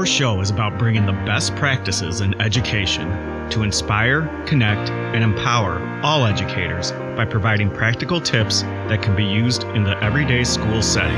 show is about bringing the best practices in education to inspire, connect, and empower all educators by providing practical tips that can be used in the everyday school setting.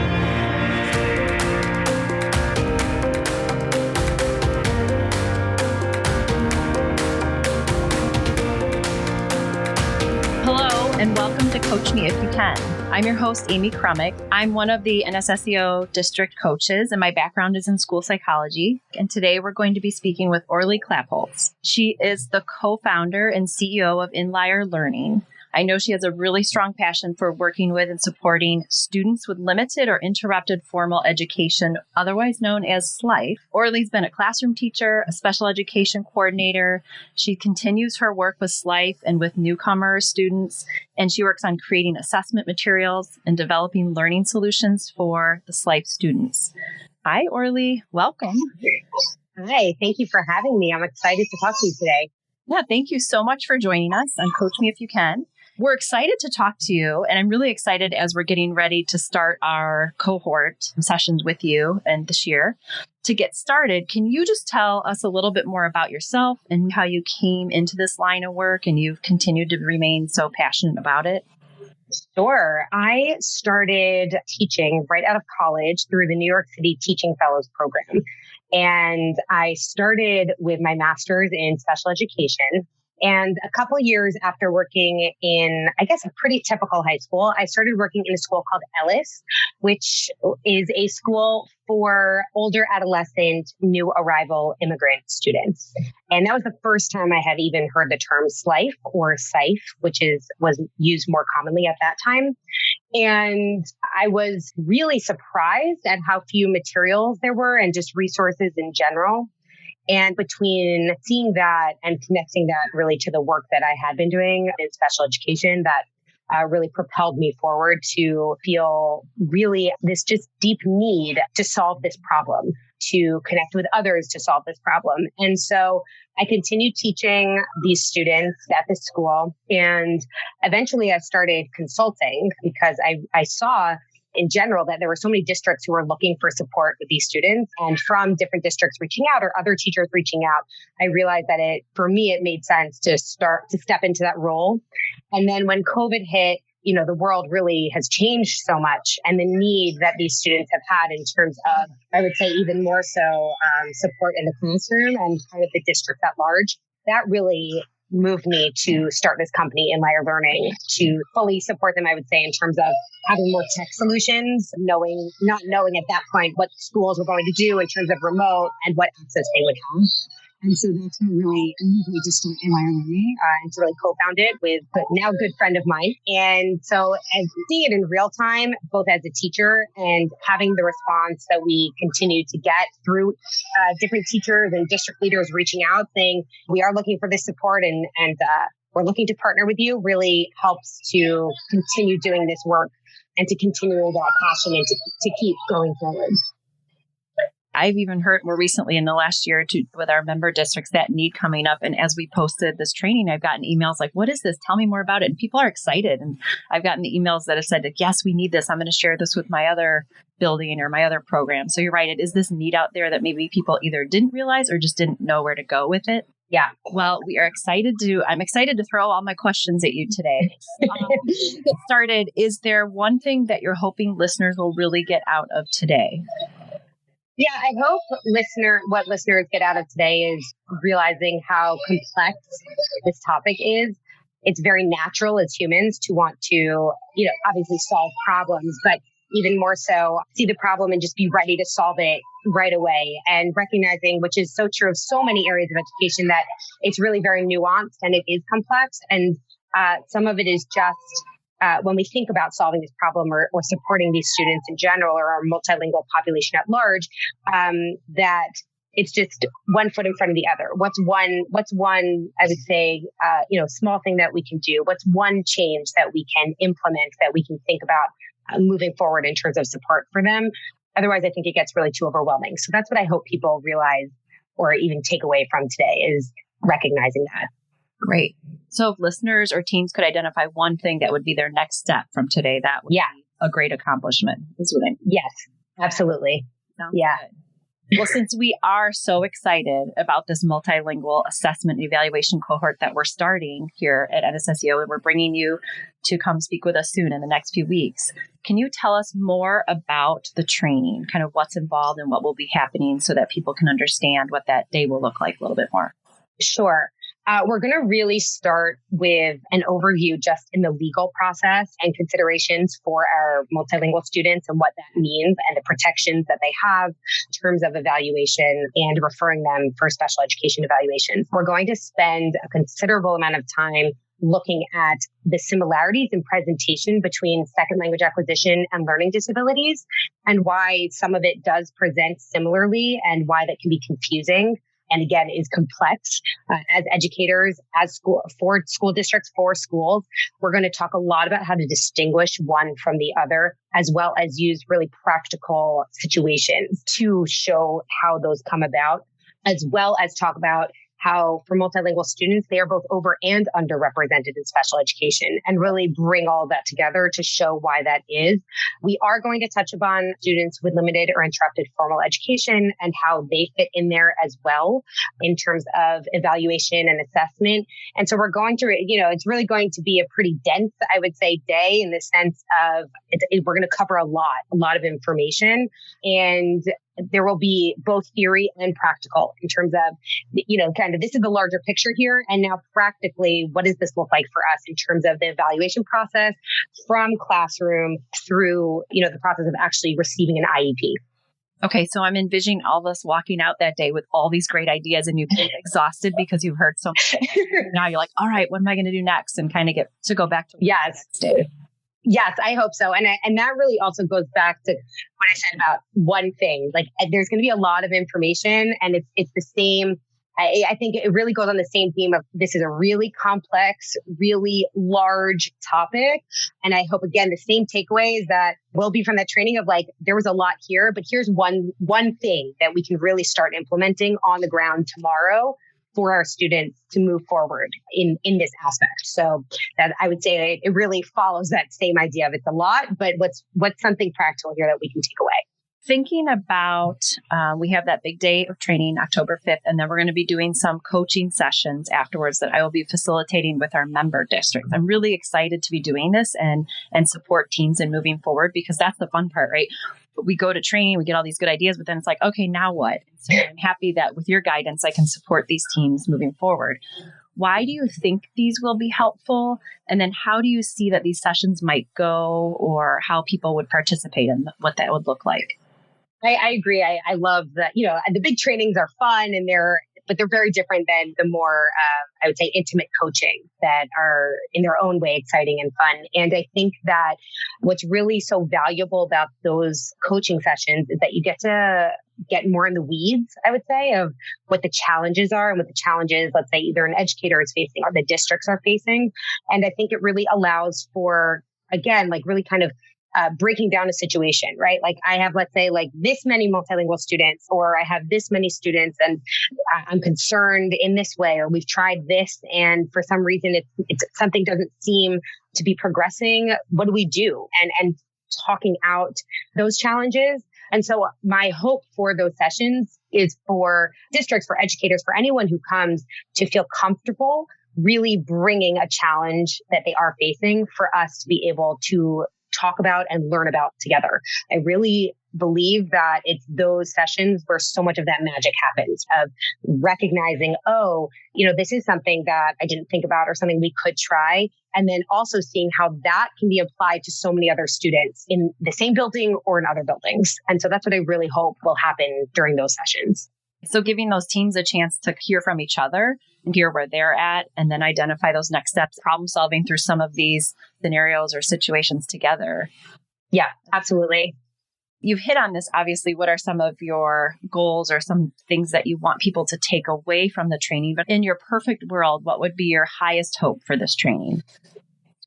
Hello, and welcome to Coach Me If You Can. I'm your host, Amie Krummick. I'm one of the NSSEO district coaches, and my background is in school psychology. And today we're going to be speaking with Orly Klapholz. She is the co-founder and CEO of Inlier Learning. I know she has a really strong passion for working with and supporting students with limited or interrupted formal education, otherwise known as SLIFE. Orly's been a classroom teacher, a special education coordinator. She continues her work with SLIFE and with newcomer students, and she works on creating assessment materials and developing learning solutions for the SLIFE students. Hi, Orly. Welcome. Hi, thank you for having me. I'm excited to talk to you today. Yeah, thank you so much for joining us on Coach Me If You Can. We're excited to talk to you, and I'm really excited as we're getting ready to start our cohort sessions with you and this year. To get started, can you just tell us a little bit more about yourself and how you came into this line of work and you've continued to remain so passionate about it? Sure. I started teaching right out of college through the New York City Teaching Fellows Program. And I started with my master's in special education. And a couple years after working in, I guess, a pretty typical high school, I started working in a school called Ellis, which is a school for older adolescent, new arrival immigrant students. And that was the first time I had even heard the term SLIFE or SIFE, which was used more commonly at that time. And I was really surprised at how few materials there were and just resources in general. And between seeing that and connecting that really to the work that I had been doing in special education, that really propelled me forward to feel really this just deep need to solve this problem, to connect with others to solve this problem. And so I continued teaching these students at the school. And eventually I started consulting because I saw in general that there were so many districts who were looking for support with these students, and from different districts reaching out or other teachers reaching out, I realized that for me, it made sense to step into that role. And then when COVID hit, the world really has changed so much, and the need that these students have had in terms of, I would say even more so, support in the classroom and kind of the district at large, that really moved me to start this company, Inlier Learning, to fully support them, I would say, in terms of having more tech solutions, not knowing at that point what schools were going to do in terms of remote and what access they would have. And so that's what really moved me to start Inlier Learning and to really co-found it with a now good friend of mine. And so as seeing it in real time, both as a teacher and having the response that we continue to get through different teachers and district leaders reaching out saying, we are looking for this support and we're looking to partner with you, really helps to continue doing this work and to continue that passion and to keep going forward. I've even heard more recently in the last year or two with our member districts that need coming up. And as we posted this training, I've gotten emails like, what is this? Tell me more about it. And people are excited. And I've gotten the emails that have said, yes, we need this. I'm going to share this with my other building or my other program. So you're right. It is this need out there that maybe people either didn't realize or just didn't know where to go with it. Yeah. Well, I'm excited to throw all my questions at you today. To get started, is there one thing that you're hoping listeners will really get out of today? Yeah, I hope what listeners get out of today is realizing how complex this topic is. It's very natural as humans to want to, obviously solve problems, but even more so see the problem and just be ready to solve it right away. And recognizing, which is so true of so many areas of education, that it's really very nuanced and it is complex. And some of it is just when we think about solving this problem or supporting these students in general or our multilingual population at large, that it's just one foot in front of the other. What's one, I would say, small thing that we can do? What's one change that we can implement that we can think about moving forward in terms of support for them? Otherwise, I think it gets really too overwhelming. So that's what I hope people realize or even take away from today is recognizing that. Great. So if listeners or teams could identify one thing that would be their next step from today, that would be a great accomplishment. Yes, absolutely. Sounds good. Well, since we are so excited about this multilingual assessment and evaluation cohort that we're starting here at NSSEO, and we're bringing you to come speak with us soon in the next few weeks, can you tell us more about the training, kind of what's involved and what will be happening so that people can understand what that day will look like a little bit more? Sure. We're going to really start with an overview just in the legal process and considerations for our multilingual students and what that means and the protections that they have in terms of evaluation and referring them for special education evaluations. We're going to spend a considerable amount of time looking at the similarities in presentation between second language acquisition and learning disabilities and why some of it does present similarly and why that can be confusing. And again, is complex as educators, for school districts, for schools. We're going to talk a lot about how to distinguish one from the other, as well as use really practical situations to show how those come about, as well as talk about how for multilingual students, they are both over and underrepresented in special education and really bring all of that together to show why that is. We are going to touch upon students with limited or interrupted formal education and how they fit in there as well in terms of evaluation and assessment. And so we're going to, it's really going to be a pretty dense, I would say, day in the sense of we're going to cover a lot of information, and there will be both theory and practical in terms of, kind of this is the larger picture here. And now practically, what does this look like for us in terms of the evaluation process from classroom through, the process of actually receiving an IEP? Okay, so I'm envisioning all of us walking out that day with all these great ideas and you get exhausted because you've heard so much. Now you're like, all right, what am I going to do next? And kind of get to go back to the next day. Yes, I hope so. And that really also goes back to what I said about one thing. Like there's going to be a lot of information and it's the same. I think it really goes on the same theme of this is a really complex, really large topic. And I hope, again, the same takeaway is that will be from that training of like, there was a lot here, but here's one thing that we can really start implementing on the ground tomorrow for our students to move forward in this aspect. So that I would say it really follows that same idea of it's a lot, but what's something practical here that we can take away? Thinking about, we have that big day of training, October 5th, and then we're going to be doing some coaching sessions afterwards that I will be facilitating with our member districts. I'm really excited to be doing this and support teams in moving forward because that's the fun part, right? We go to training, we get all these good ideas, but then it's like, okay, now what? So I'm happy that with your guidance, I can support these teams moving forward. Why do you think these will be helpful? And then how do you see that these sessions might go or how people would participate and what that would look like? I agree. I love that, the big trainings are fun but they're very different than the more, I would say, intimate coaching that are in their own way exciting and fun. And I think that what's really so valuable about those coaching sessions is that you get to get more in the weeds, I would say, of what the challenges are and what the challenges, let's say, either an educator is facing or the districts are facing. And I think it really allows for, again, like really kind of breaking down a situation, right? Like I have, let's say, like this many multilingual students, or I have this many students and I'm concerned in this way, or we've tried this and for some reason it's something doesn't seem to be progressing. What do we do? And talking out those challenges. And so my hope for those sessions is for districts, for educators, for anyone who comes to feel comfortable really bringing a challenge that they are facing for us to be able to talk about and learn about together. I really believe that it's those sessions where so much of that magic happens of recognizing, this is something that I didn't think about or something we could try. And then also seeing how that can be applied to so many other students in the same building or in other buildings. And so that's what I really hope will happen during those sessions. So giving those teams a chance to hear from each other and hear where they're at and then identify those next steps, problem solving through some of these scenarios or situations together. Yeah, absolutely. You've hit on this, obviously. What are some of your goals or some things that you want people to take away from the training? But in your perfect world, what would be your highest hope for this training?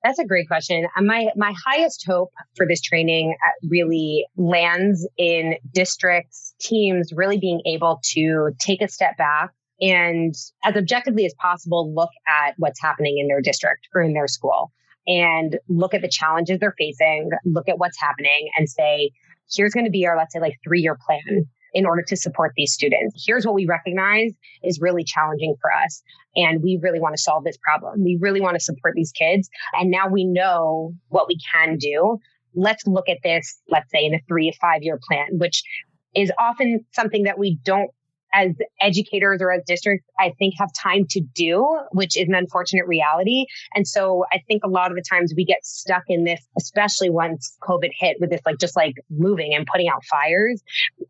That's a great question. My highest hope for this training really lands in districts, teams really being able to take a step back and as objectively as possible, look at what's happening in their district or in their school and look at the challenges they're facing, look at what's happening and say, here's going to be our, let's say, like 3-year plan. in order to support these students. Here's what we recognize is really challenging for us. And we really want to solve this problem. We really want to support these kids. And now we know what we can do. Let's look at this, let's say in a 3 to 5 year plan, which is often something that we don't, as educators or as districts, I think have time to do, which is an unfortunate reality. And so I think a lot of the times we get stuck in this, especially once COVID hit, with this just moving and putting out fires.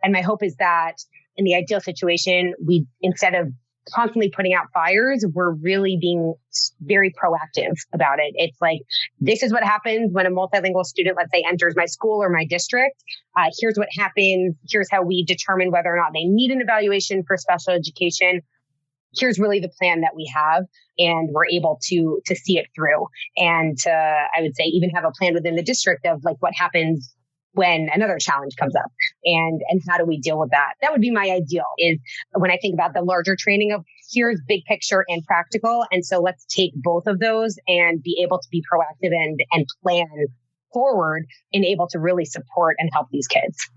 And my hope is that in the ideal situation, we, instead of constantly putting out fires, we're really being very proactive about it. It's this is what happens when a multilingual student, let's say, enters my school or my district. Here's what happens. Here's how we determine whether or not they need an evaluation for special education. Here's really the plan that we have, and we're able to see it through. And I would say even have a plan within the district of what happens when another challenge comes up, and how do we deal with that? That would be my ideal, is when I think about the larger training of here's big picture and practical. And so let's take both of those and be able to be proactive and plan forward and able to really support and help these kids.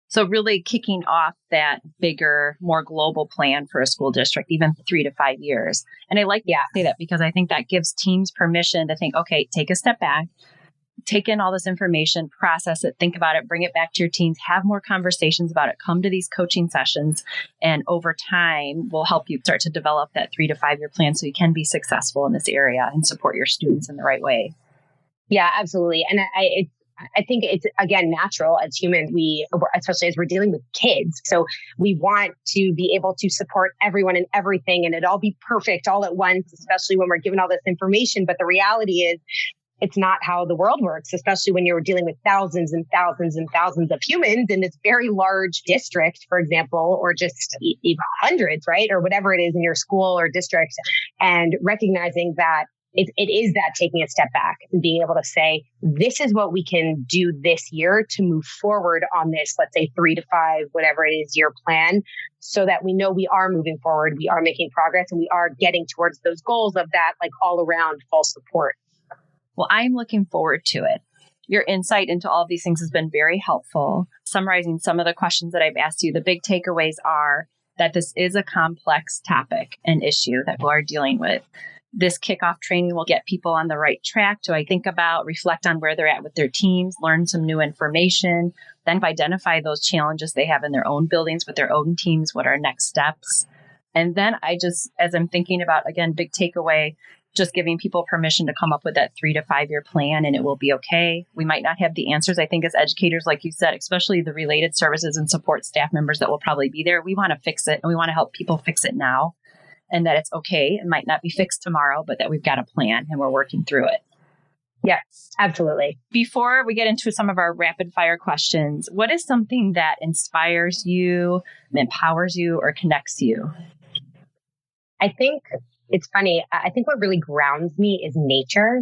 So really kicking off that bigger, more global plan for a school district, even 3 to 5 years. And I like to say that because I think that gives teams permission to think, okay, take a step back, take in all this information, process it, think about it, bring it back to your teams, have more conversations about it, come to these coaching sessions, and over time will help you start to develop that 3 to 5 year plan so you can be successful in this area and support your students in the right way. Yeah, absolutely. And I think it's, again, natural as humans, especially as we're dealing with kids. So we want to be able to support everyone and everything, and it all be perfect all at once, especially when we're given all this information. But the reality is, it's not how the world works, especially when you're dealing with thousands and thousands and thousands of humans in this very large district, for example, or just even hundreds, right? Or whatever it is in your school or district. And recognizing that it is that taking a step back and being able to say, this is what we can do this year to move forward on this, let's say 3 to 5, whatever it is, year plan, so that we know we are moving forward, we are making progress, and we are getting towards those goals of that all around full support. Well, I'm looking forward to it. Your insight into all of these things has been very helpful. Summarizing some of the questions that I've asked you, the big takeaways are that this is a complex topic and issue that we are dealing with. This kickoff training will get people on the right track to think about, reflect on where they're at with their teams, learn some new information, then identify those challenges they have in their own buildings with their own teams, what are next steps. And then as I'm thinking about, again, big takeaway, just giving people permission to come up with that 3 to 5 year plan, and it will be okay. We might not have the answers. I think as educators, like you said, especially the related services and support staff members that will probably be there, we want to fix it, and we want to help people fix it now, and that it's okay. It might not be fixed tomorrow, but that we've got a plan and we're working through it. Yes, absolutely. Before we get into some of our rapid fire questions, what is something that inspires you, empowers you, or connects you? I think it's funny. I think what really grounds me is nature.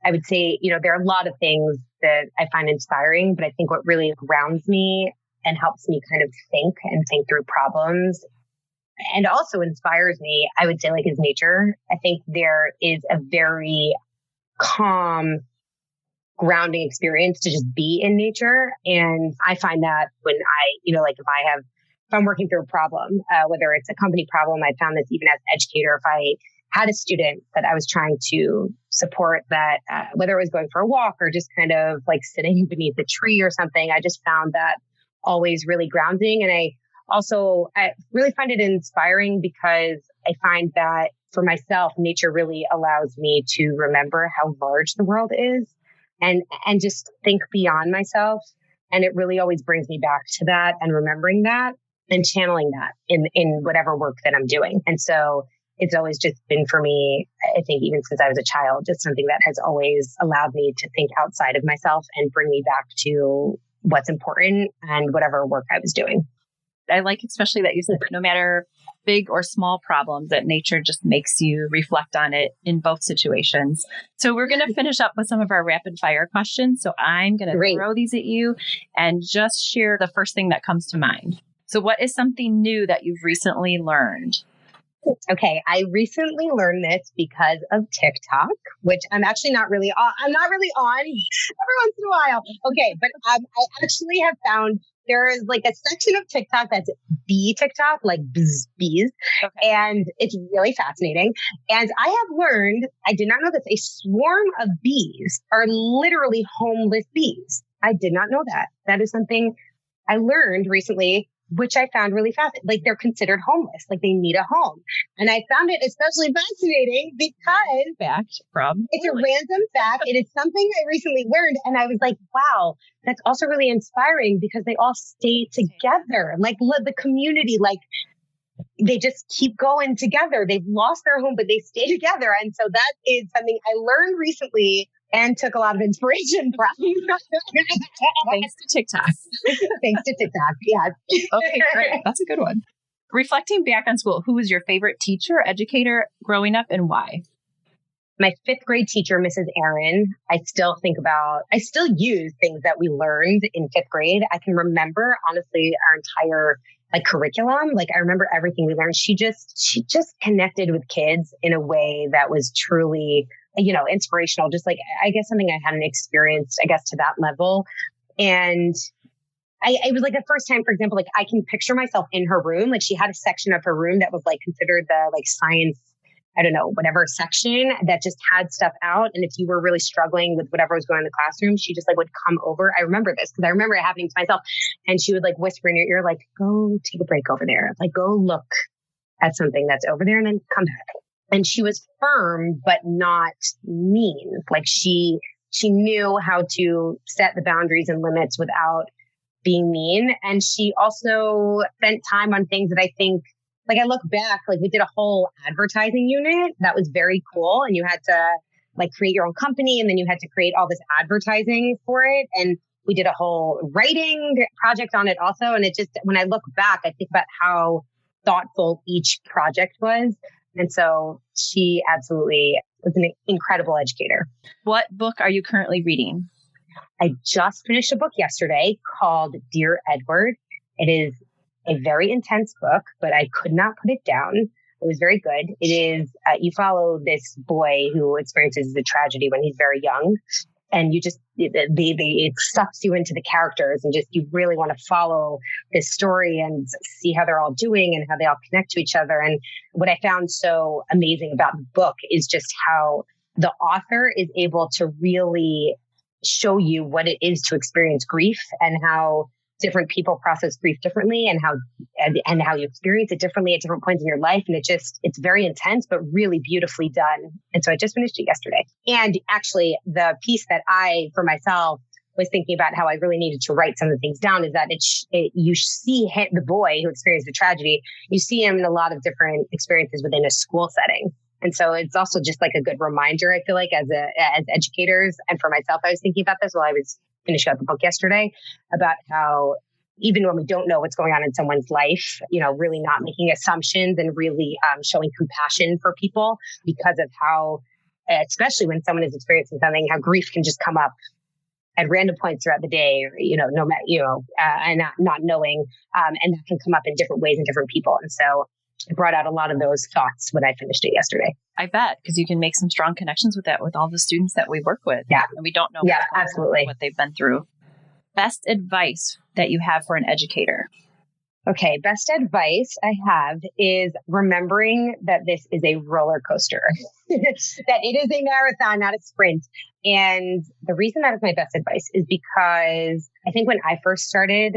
I would say, there are a lot of things that I find inspiring, but I think what really grounds me and helps me kind of think through problems and also inspires me, I would say, is nature. I think there is a very calm, grounding experience to just be in nature. And I find that when if I'm working through a problem, whether it's a company problem, I found this even as an educator, if I had a student that I was trying to support that, whether it was going for a walk or just kind of sitting beneath a tree or something, I just found that always really grounding. And I really find it inspiring because I find that for myself, nature really allows me to remember how large the world is and just think beyond myself. And it really always brings me back to that and remembering that and channeling that in whatever work that I'm doing. And so it's always just been for me, I think even since I was a child, just something that has always allowed me to think outside of myself and bring me back to what's important and whatever work I was doing. I like especially that you said no matter big or small problems, that nature just makes you reflect on it in both situations. So we're going to finish up with some of our rapid fire questions. So I'm going to throw these at you and just share the first thing that comes to mind. So what is something new that you've recently learned? Okay, I recently learned this because of TikTok, which I'm actually not really on. I'm not really on every once in a while. Okay, but I actually have found there is like a section of TikTok that's bee TikTok, like bees. Okay. And it's really fascinating. And I have learned, I did not know this, a swarm of bees are literally homeless bees. I did not know that. That is something I learned recently, which I found really fascinating. Like they're considered homeless, like they need a home. And I found it especially fascinating because it's a random fact. It is something I recently learned. And I was like, wow, that's also really inspiring because they all stay together. Like the community, like they just keep going together. They've lost their home, but they stay together. And so that is something I learned recently and took a lot of inspiration from. Thanks to TikTok. Thanks to TikTok. Yeah. Okay, great. That's a good one. Reflecting back on school, who was your favorite teacher, educator growing up, and why? My fifth grade teacher, Mrs. Aaron, I still use things that we learned in fifth grade. I can remember, honestly, our entire curriculum. Like I remember everything we learned. She just connected with kids in a way that was truly, inspirational. Just like, I guess something I hadn't experienced, to that level. And it was like the first time, for example, like I can picture myself in her room. Like she had a section of her room that was like considered the science, whatever section that just had stuff out. And if you were really struggling with whatever was going on in the classroom, she just would come over. I remember this because I remember it happening to myself. And she would whisper in your ear, go take a break over there. Go look at something that's over there and then come back. And she was firm, but not mean. She knew how to set the boundaries and limits without being mean. And she also spent time on things that I think, I look back, we did a whole advertising unit that was very cool. And you had to create your own company. And then you had to create all this advertising for it. And we did a whole writing project on it also. And it just, when I look back, I think about how thoughtful each project was. And so she absolutely was an incredible educator. What book are you currently reading? I just finished a book yesterday called Dear Edward. It is a very intense book, but I could not put it down. It was very good. It is, you follow this boy who experiences a tragedy when he's very young. And you just, it sucks you into the characters and just, you really want to follow this story and see how they're all doing and how they all connect to each other. And what I found so amazing about the book is just how the author is able to really show you what it is to experience grief and how different people process grief differently and how you experience it differently at different points in your life. And it's very intense, but really beautifully done. And so I just finished it yesterday. And actually the piece that I, for myself, was thinking about how I really needed to write some of the things down is that you see the boy who experienced the tragedy, you see him in a lot of different experiences within a school setting. And so it's also just a good reminder, I feel like, as educators and for myself, I was thinking about this while I was finishing up the book yesterday about how even when we don't know what's going on in someone's life, really not making assumptions and really showing compassion for people because of how, especially when someone is experiencing something, how grief can just come up at random points throughout the day, no matter, and not knowing, and that can come up in different ways in different people. And so it brought out a lot of those thoughts when I finished it yesterday. I bet, because you can make some strong connections with that with all the students that we work with. Yeah. And we don't know absolutely what they've been through. Best advice that you have for an educator? Okay, best advice I have is remembering that this is a roller coaster, that it is a marathon, not a sprint. And the reason that is my best advice is because I think when I first started,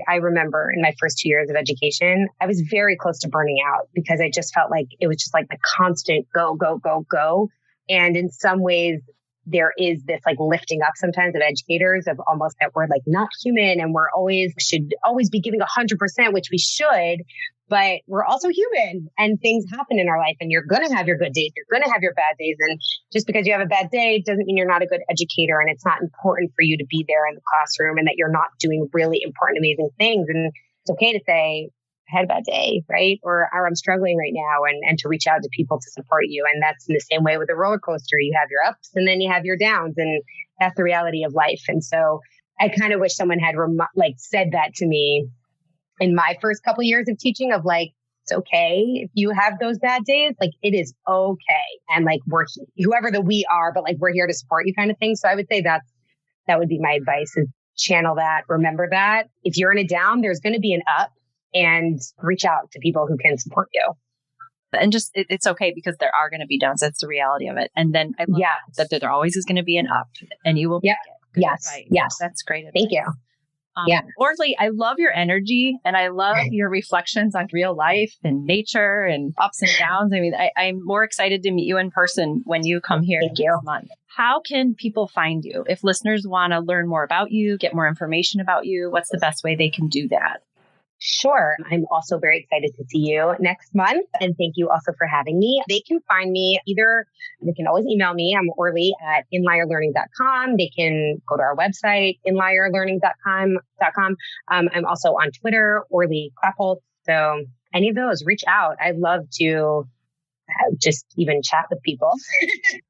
I remember in my first 2 years of education, I was very close to burning out because I just felt like it was just the constant go, go, go, go. And in some ways, there is this lifting up sometimes of educators of almost that we're not human and should always be giving 100%, which we should, but we're also human and things happen in our life and you're going to have your good days. You're going to have your bad days. And just because you have a bad day doesn't mean you're not a good educator and it's not important for you to be there in the classroom and that you're not doing really important, amazing things. And it's okay to say, I had a bad day, right? Or I'm struggling right now and to reach out to people to support you. And that's in the same way with a roller coaster. You have your ups and then you have your downs and that's the reality of life. And so I kind of wish someone had said that to me in my first couple of years of teaching of it's okay if you have those bad days, it is okay. And we're whoever the we are, but we're here to support you kind of thing. So I would say that would be my advice is channel that, remember that. If you're in a down, there's going to be an up, and reach out to people who can support you. And just, it's okay because there are going to be downs. That's the reality of it. And then I love that there always is going to be an up, and you will pick it. Good advice. Yes. That's great advice. Thank you. Orly, I love your energy, and I love your reflections on real life and nature and ups and downs. I mean, I'm more excited to meet you in person when you come here next month. How can people find you? If listeners want to learn more about you, get more information about you, what's the best way they can do that? Sure. I'm also very excited to see you next month. And thank you also for having me. They can find me they can always email me. I'm Orly at inlierlearning.com. They can go to our website, inlierlearning.com. I'm also on Twitter, Orly Klapholz. So any of those, reach out. I'd love to just even chat with people.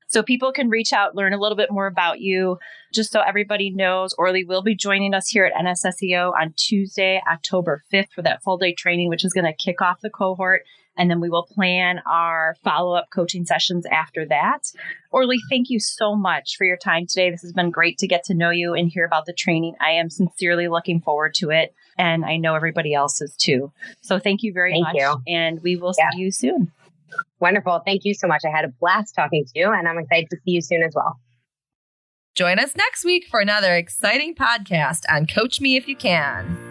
So people can reach out, learn a little bit more about you. Just so everybody knows, Orly will be joining us here at NSSEO on Tuesday, October 5th for that full day training, which is going to kick off the cohort. And then we will plan our follow-up coaching sessions after that. Orly, thank you so much for your time today. This has been great to get to know you and hear about the training. I am sincerely looking forward to it. And I know everybody else is too. So thank you very much. And we will see you soon. Wonderful. Thank you so much. I had a blast talking to you, and I'm excited to see you soon as well. Join us next week for another exciting podcast on Coach Me If You Can.